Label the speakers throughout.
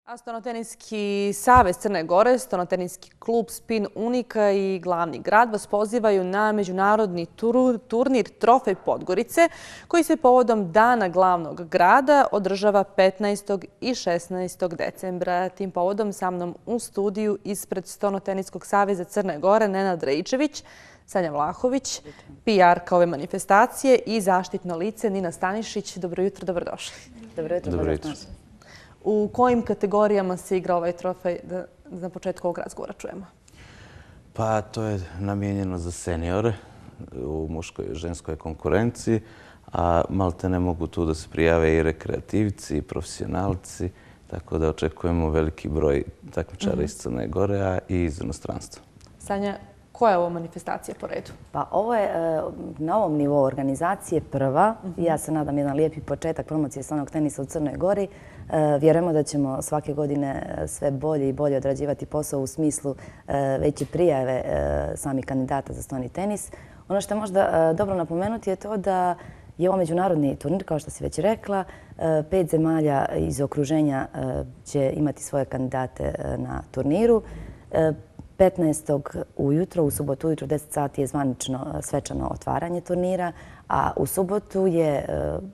Speaker 1: A Stonoteniski savez Crne Gore, Stonoteniski klub Spin Unika i glavni grad vas pozivaju na međunarodni turnir Trofej Podgorice koji se povodom Dana glavnog grada održava 15. i 16. decembra. Tim povodom sa mnom u studiju ispred Stonoteniskog saveza Crne Gore Nenad Rejčević, Sanja Vlahović, PR-ka ove manifestacije i zaštitno lice Nina Stanišić. Dobro jutro, dobrodošli.
Speaker 2: Dobro jutro.
Speaker 1: U kojim kategorijama se igra ovaj trofej, da na početku ovog razgovora čujemo?
Speaker 2: Pa to je namijenjeno za seniore u muškoj i ženskoj konkurenciji, a malte ne mogu tu da se prijave i rekreativci i profesionalci, tako da očekujemo veliki broj takmičara iz Crne Gore, a i iz inostranstva.
Speaker 1: Sanja, koja je ovo manifestacija po redu?
Speaker 3: Pa ovo je na ovom nivou organizacije prva. Ja se nadam jedan lijepi početak promocije stranog tenisa u Crnoj Gori. Vjerujemo da ćemo svake godine sve bolje i bolje odrađivati posao u smislu veće prijave samih kandidata za stoni tenis. Ono što je možda dobro napomenuti je to da je ovo međunarodni turnir, kao što si već rekla. 5 zemalja iz okruženja će imati svoje kandidate na turniru. 15. ujutro, u subotu ujutro 10 sati je zvanično svečano otvaranje turnira, a u subotu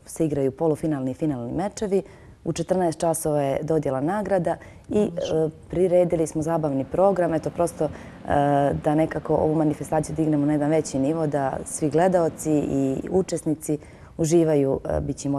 Speaker 3: se igraju polufinalni i finalni mečevi. U 14 časova je dodjela nagrada i priredili smo zabavni program. Eto, prosto da nekako ovu manifestaciju dignemo na jedan veći nivo, da svi gledaoci i učesnici uživaju. Biće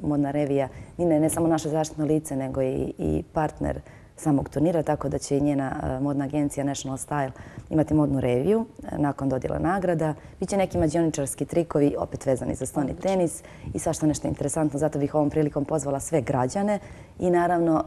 Speaker 3: modna revija Nine, ne samo naše zaštitno lice, nego i partner samog turnira, tako da će i njena modna agencija National Style imati modnu reviju nakon dodjela nagrada. Biće neki mađioničarski trikovi, opet vezani za stoni tenis i svašta nešto interesantno. Zato bih ovom prilikom pozvala sve građane i naravno,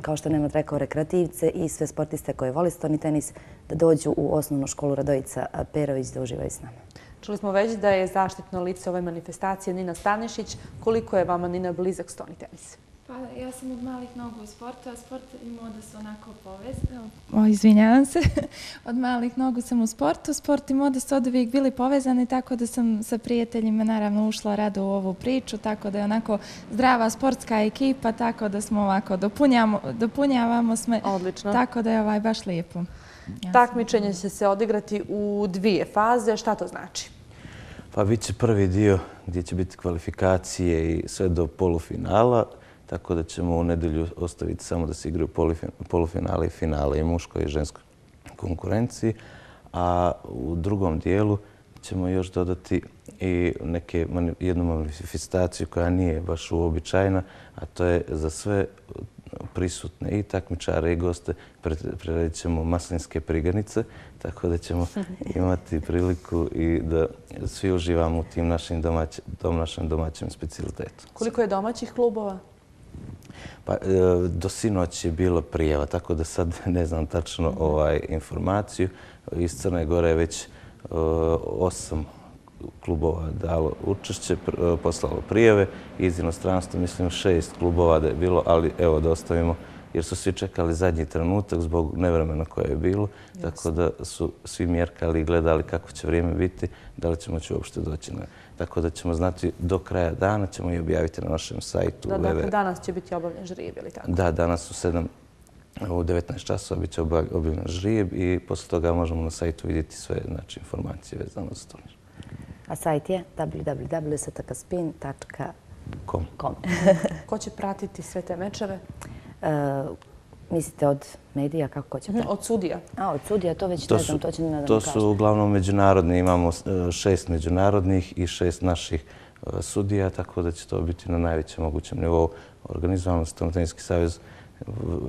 Speaker 3: kao što je Nenad rekao, rekreativce i sve sportiste koji vole stoni tenis da dođu u osnovnu školu Radojica Perović da uživaju s nama.
Speaker 1: Čuli smo već da je zaštitno lice ove manifestacije Nina Stanišić. Koliko je vama, Nina, blizak stoni tenis?
Speaker 4: Pa ja sam od malih nogu u sportu, a sport i moda su onako povezani. Izvinjavam se. Od malih nogu sam u sportu. Sport i moda su od uvijek bili povezani, tako da sam sa prijateljima naravno ušla rado u ovu priču, tako da je onako zdrava sportska ekipa, tako da smo ovako dopunjavamo sme.
Speaker 1: Odlično.
Speaker 4: Tako da je baš lijepo.
Speaker 1: Takmičenje će se odigrati u 2 faze. Šta to znači?
Speaker 2: Pa bit će prvi dio gdje će biti kvalifikacije i sve do polufinala, tako da ćemo u nedjelju ostaviti samo da se igraju polufinale i finale i muškoj i ženskoj konkurenciji. A u drugom dijelu ćemo još dodati i jednu manifestaciju koja nije baš uobičajena, a to je za sve prisutne i takmičare i goste priredit ćemo maslinske priganice, tako da ćemo imati priliku i da svi uživamo u tim našem domaćem specijalitetu.
Speaker 1: Koliko je domaćih klubova?
Speaker 2: Pa, do sinoć je bilo prijava, tako da sad ne znam tačno informaciju. Iz Crne Gore je već 8 klubova dalo učešće, poslalo prijave. Iz inostranstva mislim 6 klubova da je bilo, ali evo da ostavimo jer su svi čekali zadnji trenutak zbog nevremena koje je bilo, tako da su svi mjerkali i gledali kako će vrijeme biti, da li ćemo uopšte doći na. Tako da ćemo znati do kraja dana, ćemo i objaviti na našem sajtu.
Speaker 1: Dakle, danas će biti obavljen žrijeb, ili tako?
Speaker 2: Da, danas u 19 časova bit će objavljen žrijeb i posle toga možemo na sajtu vidjeti sve informacije vezano za turnir.
Speaker 3: A sajt je www.spin.com.
Speaker 1: Ko će pratiti sve te mečeve?
Speaker 3: Mislite od medija, kako će pratiti?
Speaker 1: Od sudija.
Speaker 3: Od sudija, to već ne znam, to će Nina da
Speaker 2: To su uglavnom međunarodni, imamo 6 međunarodnih i 6 naših sudija, tako da će to biti na najvećem mogućem nivou organizovano. Stonoteniski savez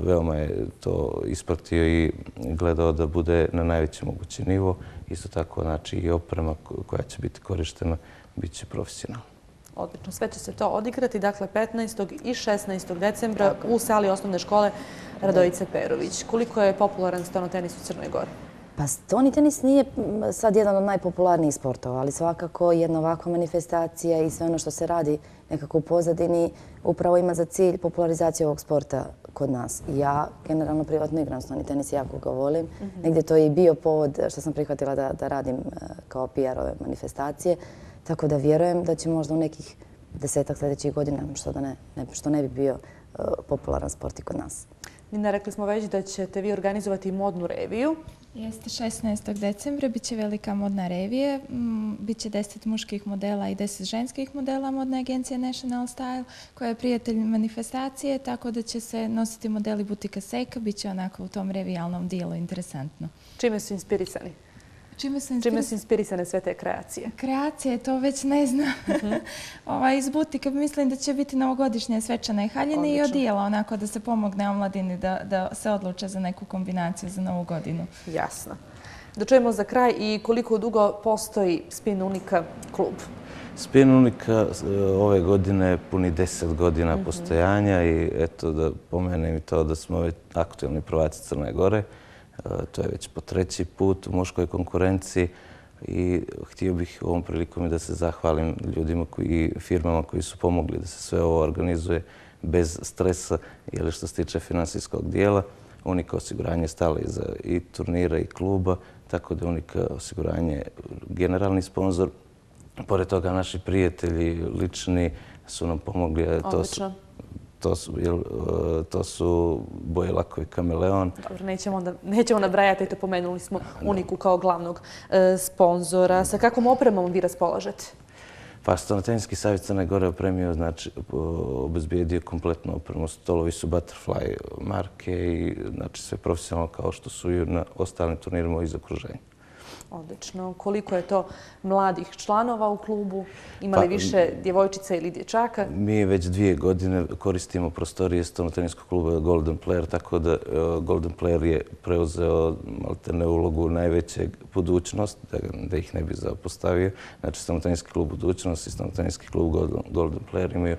Speaker 2: veoma je to ispratio i gledao da bude na najveći mogući nivo. Isto tako, znači, i oprema koja će biti korištena bit će profesionalna.
Speaker 1: Odlično. Sve će se to odigrati, dakle, 15. i 16. decembra u sali osnovne škole Radojice Perović. Koliko je popularan stonotenis u Crnoj Gori?
Speaker 3: Pa stoni tenis nije sad jedan od najpopularnijih sportova, ali svakako jedna ovakva manifestacija i sve ono što se radi nekako u pozadini upravo ima za cilj popularizaciju ovog sporta kod nas. Ja generalno privatno igram stoni tenis, jako ga volim. Negdje to je i bio povod što sam prihvatila da radim kao PR ove manifestacije. Tako da vjerujem da će možda u nekih 10-ak sljedećih godina, što ne bi bio popularan sport i kod nas.
Speaker 1: Nina, rekli smo već da ćete vi organizovati modnu reviju.
Speaker 4: Jeste 16. decembra, bit će velika modna revija, bit će 10 muških modela i 10 ženskih modela modne agencije National Style, koja je prijatelj manifestacije, tako da će se nositi modeli butika Seika, bit će onako u tom revijalnom dijelu interesantno.
Speaker 1: Čime su inspirisani?
Speaker 4: Čime su
Speaker 1: inspirisane sve te kreacije?
Speaker 4: Kreacije, to već ne znam. Iz butika mislim da će biti novogodišnje svečane haljine i odijela, onako da se pomogne omladini da se odluče za neku kombinaciju za novu godinu.
Speaker 1: Jasno. Da čujemo za kraj i koliko dugo postoji Spin Unica klub?
Speaker 2: Spin Unica ove godine puni 10 godina postojanja i eto da pomenem i to da smo već aktualni prvaci Crne Gore. To je već po 3. put u muškoj konkurenciji i htio bih ovom prilikom i da se zahvalim ljudima i firmama koji su pomogli da se sve ovo organizuje bez stresa, jer što se tiče finansijskog dijela, Unica osiguranje je stala iza i turnira i kluba, tako da Unica osiguranje je generalni sponsor. Pored toga naši prijatelji lični su nam pomogli.
Speaker 1: Odlično.
Speaker 2: To su Boje Lakovi Kameleon.
Speaker 1: Dobro, nećemo nabrajati, eto pomenuli smo Uniku kao glavnog sponzora. Sa kakvom opremom vi raspolažete?
Speaker 2: Pa Stolnoteniski savjet Crne Gore opremio, znači obezbijedio kompletnu opremu. Stolovi su Butterfly marke i znači sve profesionalno kao što su i na ostalim turnirima iz okruženja.
Speaker 1: Odlično. Koliko je to mladih članova u klubu? Ima li više djevojčica ili dječaka?
Speaker 2: Mi već 2 godine koristimo prostorije Stolnoteniskog kluba Golden Player, tako da Golden Player je preuzeo maltene ulogu najvećeg budućnost, da ih ne bi zapostavio. Znači Stolnoteniski klub budućnost i Stolnoteniski klub Golden Player imaju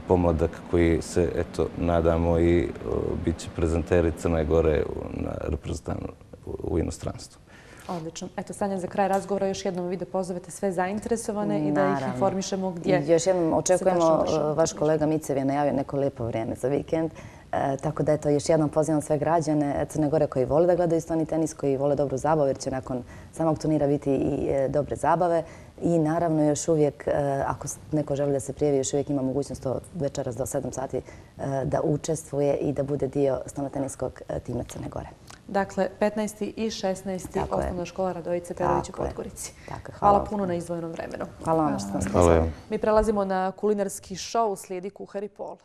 Speaker 2: pomladak koji se, eto, nadamo i bit će prezenteri Crne Gore na reprezentantnu u inostranstvu.
Speaker 1: Odlično. Eto, Sanja, za kraj razgovora još jednom vi da pozovete sve zainteresovane i da ih informišemo gdje.
Speaker 3: Još jednom očekujemo, vaš kolega Micev je najavio neko lijepo vrijeme za vikend. Tako da, eto, još jednom pozivam sve građane Crne Gore koji vole da gledaju stolni tenis, koji vole dobru zabavu, jer će nakon samog turnira biti i dobre zabave. I naravno još uvijek, ako neko želi da se prijavi, još uvijek ima mogućnost večeras do 7 sati da učestvuje i da bude dio stolnoteniskog tima Crne Gore.
Speaker 1: Dakle, 15. i 16. osnovna škola Radojice Perović u Podgorici.
Speaker 3: Hvala
Speaker 1: puno na izdvojenom vremenu.
Speaker 3: Hvala vam što ste nas pozvali.
Speaker 1: Mi prelazimo na kulinarski šou, slijedi Kuhari Pol.